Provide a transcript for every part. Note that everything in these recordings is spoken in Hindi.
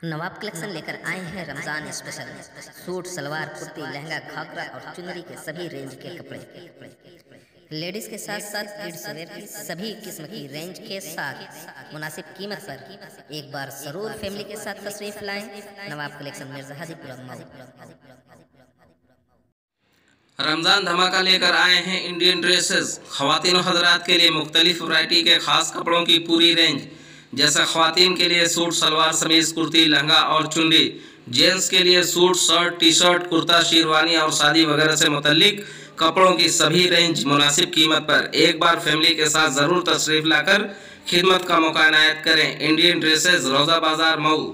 नवाब कलेक्शन लेकर आए हैं रमजान स्पेशल। सूट, सलवार, कुर्ती, लहंगा, घाघरा और चुनरी के सभी रेंज के कपड़े। लेडीज के साथ साथ किड्स वेयर की सभी किस्म की रेंज के साथ मुनासिब कीमत पर एक बार जरूर फैमिली के साथ तशरीफ लाएं। नवाब कलेक्शन मिर्जा हाजीपुरा मऊ। रमज़ान धमाका लेकर आए हैं इंडियन ड्रेसेस। ख़वातीन और हज़रात के लिए मुख्तलिफ वैरायटी के ख़ास कपड़ों की पूरी रेंज, जैसे ख़वातीन के लिए सूट, सलवार, समीज़, कुर्ती, लहंगा और चुनरी। जेंट्स के लिए suit, shirt, T shirt, kurta, sherwani और शादी वगैरह से मुतल्लिक कपड़ों की सभी रेंज मुनासिब कीमत पर एक बार फैमिली के साथ ज़रूर तशरीफ़ लाकर खिदमत का मौका इनायत करें। इंडियन ड्रेसेस, रोज़ा बाज़ार, मऊ।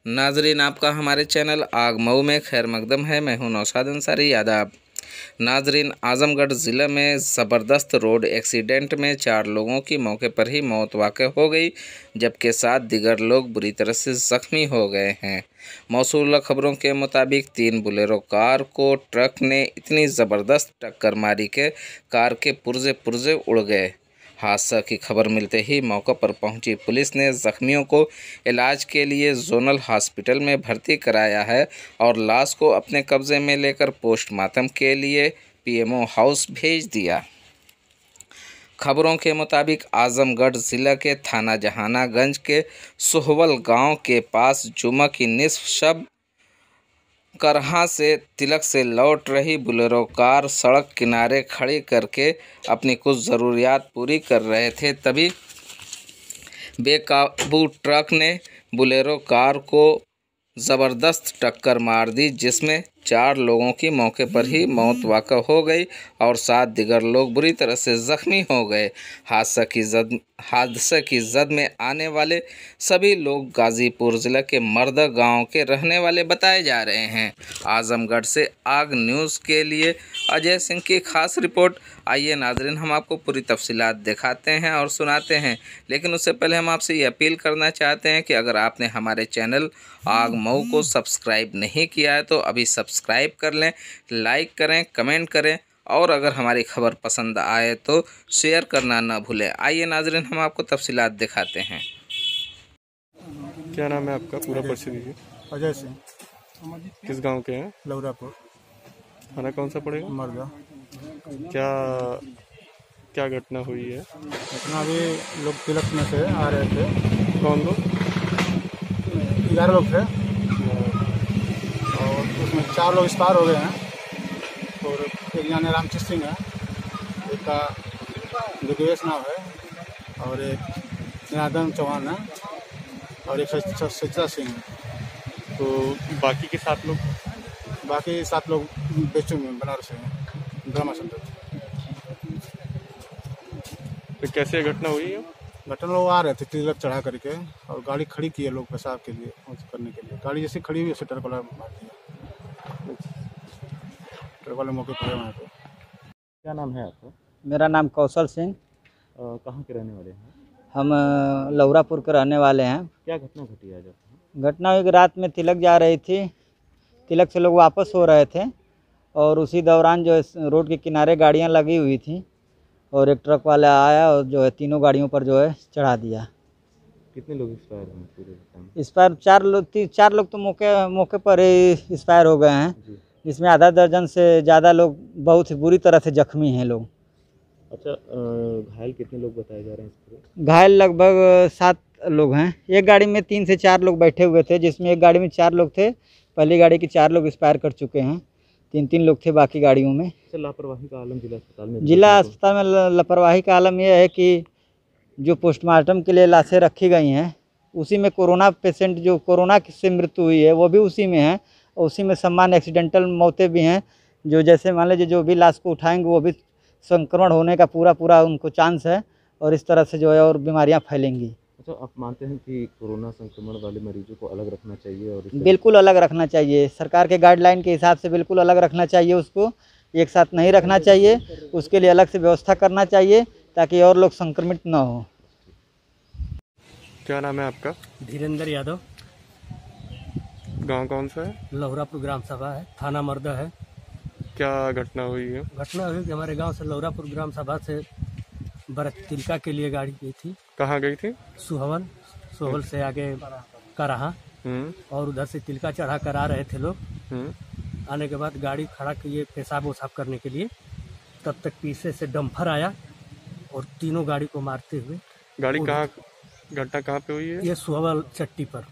नाजरीन, आपका हमारे चैनल आग मऊ में खैर मकदम है। मैं हूं नौशाद अंसारी यादव। नाजरीन, आजमगढ़ ज़िले में ज़बरदस्त रोड एक्सीडेंट में 4 लोगों की मौके पर ही मौत वाक़ हो गई, जबकि 7 दीगर लोग बुरी तरह से ज़ख्मी हो गए हैं। मौसूल खबरों के मुताबिक 3 बोलेरो कार को ट्रक ने इतनी ज़बरदस्त टक्कर मारी कि कार के पुर्जे पुर्जे उड़ गए। हादसा की खबर मिलते ही मौके पर पहुंची पुलिस ने जख्मियों को इलाज के लिए जोनल हॉस्पिटल में भर्ती कराया है और लाश को अपने कब्जे में लेकर पोस्टमार्टम के लिए पीएमओ हाउस भेज दिया। खबरों के मुताबिक आजमगढ़ ज़िला के थाना जहानागंज के सोहवल गांव के पास जुमा की निसफ शब करहा से तिलक से लौट रही बोलेरो कार सड़क किनारे खड़ी करके अपनी कुछ ज़रूरियात पूरी कर रहे थे, तभी बेकाबू ट्रक ने बोलेरो कार को ज़बरदस्त टक्कर मार दी, जिसमें 4 लोगों की मौके पर ही मौत वाक़ हो गई और 7 दीगर लोग बुरी तरह से ज़ख्मी हो गए। हादसे की जद में आने वाले सभी लोग गाज़ीपुर ज़िला के मर्दा गांव के रहने वाले बताए जा रहे हैं। आजमगढ़ से आग न्यूज़ के लिए अजय सिंह की खास रिपोर्ट। आइए नाजरीन, हम आपको पूरी तफसीलात दिखाते हैं और सुनाते हैं, लेकिन उससे पहले हम आपसे ये अपील करना चाहते हैं कि अगर आपने हमारे चैनल आग मऊ को सब्सक्राइब नहीं किया है तो अभी सब्सक्राइब कर लें, लाइक करें, कमेंट करें और अगर हमारी खबर पसंद आए तो शेयर करना ना भूलें। आइए नाजरीन, हम आपको तफसीलात दिखाते हैं। क्या नाम है आपका? पूरा परिचय दीजिए। अजय सिंह। किस गांव के हैं? लौरापुर। थाना कौन सा पड़ेगा? मर्दा। क्या क्या घटना हुई है? इतना भी लोग तिलक में से आ रहे थे। कौन लोग? 11 लोग थे और उसमें 4 लोग एक्सपायर हो गए हैं और एक जाने रामचंद्र सिंह है, एक का दुर्गेश नाम है और एक जनार्दन चौहान है और एक सच्चा सिंह है। तो बाकी के 7 लोग? बाकी 7 लोग बेचू में बनारस में ड्रामा सेंटर। तो कैसे घटना हुई है? घटना लोग आ रहे थे तिलक चढ़ा करके और गाड़ी खड़ी की है लोग पेशाब के लिए करने के लिए। गाड़ी जैसे खड़ी हुई है ट्रक वाला मार दिया। ट्रक वाले मौके पर वहाँ पे। क्या नाम है आपका? मेरा नाम कौशल सिंह। कहाँ के रहने वाले हैं? हम लौरापुर के रहने वाले हैं। क्या घटना घटी आज? घटना हुई कि रात में तिलक जा रही थी, तिलक से लोग वापस हो रहे थे और उसी दौरान जो है रोड के किनारे गाड़ियाँ लगी हुई थी और एक ट्रक वाला आया और जो है तीनों गाड़ियों पर जो है चढ़ा दिया। कितने लोग एक्सपायर हुए पूरे टाइम? एक्सपायर 4 लोग तो मौके पर ही एक्सपायर हो गए हैं, जिसमें आधा दर्जन से ज़्यादा लोग बहुत ही बुरी तरह से जख्मी हैं लोग। अच्छा, घायल कितने लोग बताए जा रहे हैं? घायल लगभग 7 लोग हैं। एक गाड़ी में 3 से 4 लोग बैठे हुए थे, जिसमें एक गाड़ी में 4 लोग थे। पहली गाड़ी के 4 लोग एक्सपायर कर चुके हैं, 3 लोग थे बाकी गाड़ियों में। लापरवाही का आलम जिला अस्पताल में? जिला अस्पताल में लापरवाही का आलम यह है कि जो पोस्टमार्टम के लिए लाशें रखी गई हैं उसी में कोरोना पेशेंट जो कोरोना से मृत्यु हुई है वो भी उसी में है और उसी में सामान्य एक्सीडेंटल मौतें भी हैं। जो जैसे मान लीजिए जो भी लाश को उठाएंगे वो भी संक्रमण होने का पूरा उनको चांस है और इस तरह से जो है और बीमारियां फैलेंगी। अच्छा, आप मानते हैं कि कोरोना संक्रमण वाले मरीजों को अलग रखना चाहिए? और बिल्कुल अलग रखना चाहिए, सरकार के गाइडलाइन के हिसाब से बिल्कुल अलग रखना चाहिए, उसको एक साथ नहीं रखना चाहिए, उसके लिए अलग से व्यवस्था करना चाहिए ताकि और लोग संक्रमित ना हो। क्या नाम है आपका? धीरेन्द्र यादव। गांव कौन सा है? लौरापुर ग्राम सभा है, थाना मर्दा है। क्या घटना हुई है? घटना हुई कि हमारे गांव से लौरापुर ग्राम सभा से बरत तिलका के लिए गाड़ी गई थी। कहाँ गई थी? सोहल से आगे कराहा, और उधर से तिलका चढ़ा कर आ रहे थे लोग। आने के बाद गाड़ी खड़ा किए पेशाब वसाब करने के लिए, तब तक पीछे से डंपर आया और तीनों गाड़ी को मारते हुए। गाड़ी कहाँ, घटना कहाँ पे हुई है? ये सोहल चट्टी पर।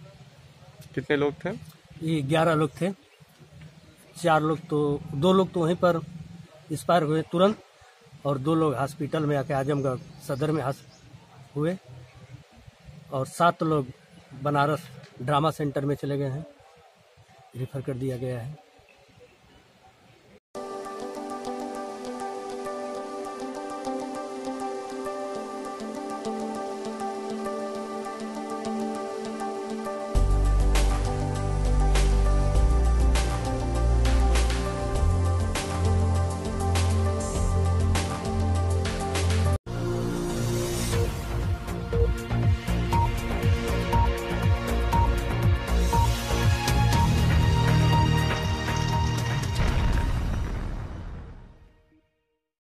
कितने लोग थे? ये 11 लोग थे। 2 लोग तो वहीं पर एक्सपायर हुए तुरंत, और 2 लोग हॉस्पिटल में आके आजमगढ़ सदर में हुए, और 7 लोग बनारस ड्रामा सेंटर में चले गए हैं, रेफर कर दिया गया है।